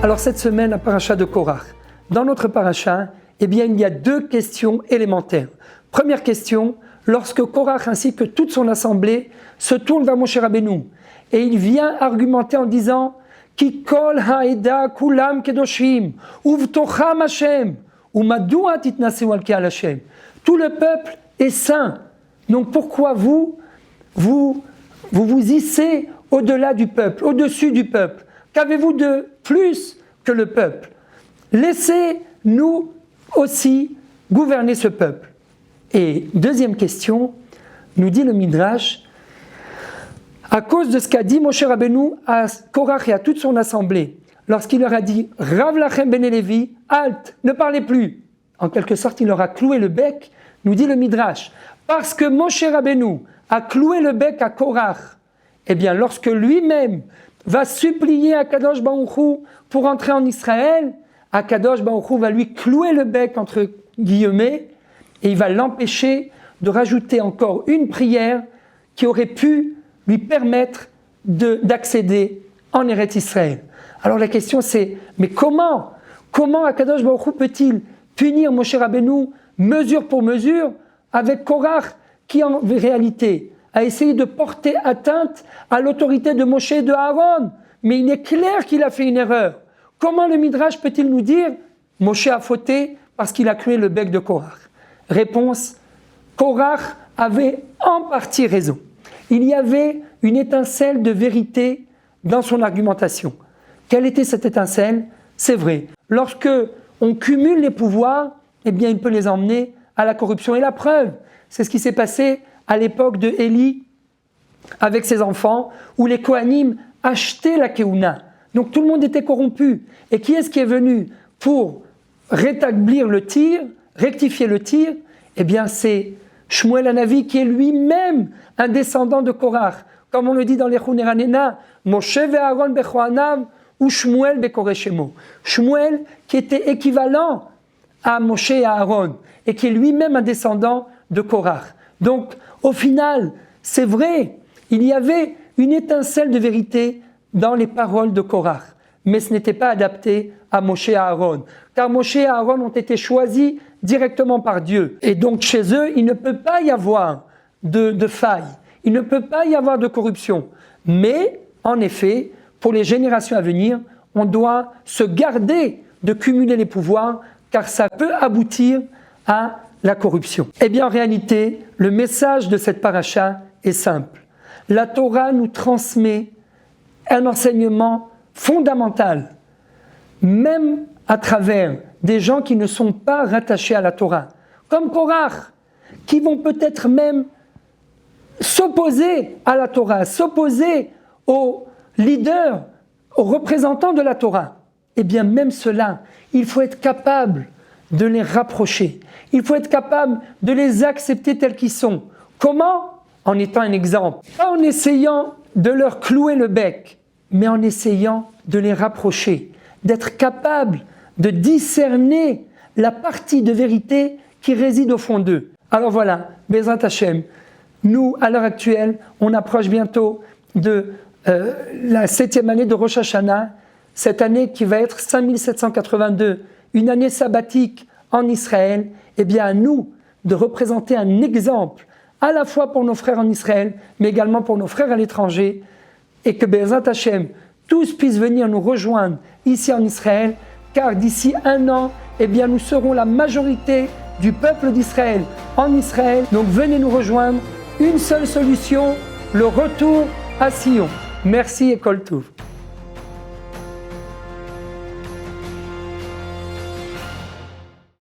Alors cette semaine, la paracha de Korach. Dans notre paracha, il y a deux questions élémentaires. Première question, lorsque Korach ainsi que toute son assemblée se tournent vers Moshe Rabbeinu et il vient argumenter en disant Ki kol ha'eda kulam kedoshim uvtocham Hashem umadua titnaseu al ke'al Hashem. Tout le peuple est saint. Donc pourquoi vous hissez au-delà du peuple, au-dessus du peuple? Qu'avez-vous de plus que le peuple? Laissez-nous aussi gouverner ce peuple. Et deuxième question, nous dit le Midrash, à cause de ce qu'a dit Moshe Rabbeinu à Korach et à toute son assemblée, lorsqu'il leur a dit « Rav lachem bene Levi, halte, ne parlez plus ». En quelque sorte, il leur a cloué le bec, nous dit le Midrash. Parce que Moshe Rabbeinu a cloué le bec à Korach, eh bien lorsque lui-même va supplier à Kadosh Baruch Hu pour entrer en Israël, Kadosh Baruch Hu va lui clouer le bec entre guillemets et il va l'empêcher de rajouter encore une prière qui aurait pu lui permettre d'accéder en Eretz Israël. Alors la question c'est, mais comment Kadosh Baruch Hu peut-il punir Moshe Rabbeinu mesure pour mesure avec Korach qui en réalité a essayé de porter atteinte à l'autorité de Moshe et de Aaron. Mais il est clair qu'il a fait une erreur. Comment le Midrash peut-il nous dire Moshe a fauté parce qu'il a cloué le bec de Korach? Réponse, Korach avait en partie raison. Il y avait une étincelle de vérité dans son argumentation. Quelle était cette étincelle? C'est vrai. Lorsque on cumule les pouvoirs, eh bien il peut les emmener à la corruption. Et la preuve, c'est ce qui s'est passé à l'époque de Élie avec ses enfants, où les Kohanim achetaient la Keuna. Donc tout le monde était corrompu. Et qui est-ce qui est venu pour rétablir le tir, rectifier le tir? Eh bien c'est Shmuel Hanavi qui est lui-même un descendant de Korach. Comme on le dit dans les Chuneranena, Moshe ve'Aaron bechoanav ou Shmuel bekoreshemo. Shmuel qui était équivalent à Moshe et à Aaron et qui est lui-même un descendant de Korach. Donc, au final, c'est vrai, il y avait une étincelle de vérité dans les paroles de Korach, mais ce n'était pas adapté à Moshe et à Aaron, car Moshe et Aaron ont été choisis directement par Dieu. Et donc, chez eux, il ne peut pas y avoir de faille, il ne peut pas y avoir de corruption. Mais, en effet, pour les générations à venir, on doit se garder de cumuler les pouvoirs, car ça peut aboutir à la corruption. Eh bien, en réalité, le message de cette paracha est simple. La Torah nous transmet un enseignement fondamental, même à travers des gens qui ne sont pas rattachés à la Torah, comme Korach, qui vont peut-être même s'opposer à la Torah, s'opposer aux leaders, aux représentants de la Torah. Eh bien, même cela, il faut être capable de les rapprocher. Il faut être capable de les accepter tels qu'ils sont. Comment? En étant un exemple. Pas en essayant de leur clouer le bec, mais en essayant de les rapprocher, d'être capable de discerner la partie de vérité qui réside au fond d'eux. Alors voilà, Bezrat Hashem, nous, à l'heure actuelle, on approche bientôt de la 7e année de Rosh Hashanah, cette année qui va être 5782, une année sabbatique en Israël. Eh bien à nous de représenter un exemple à la fois pour nos frères en Israël, mais également pour nos frères à l'étranger, et que Bezrat Hashem, tous puissent venir nous rejoindre ici en Israël, car d'ici un an, eh bien nous serons la majorité du peuple d'Israël en Israël. Donc venez nous rejoindre, une seule solution, le retour à Sion. Merci et Kol Tov.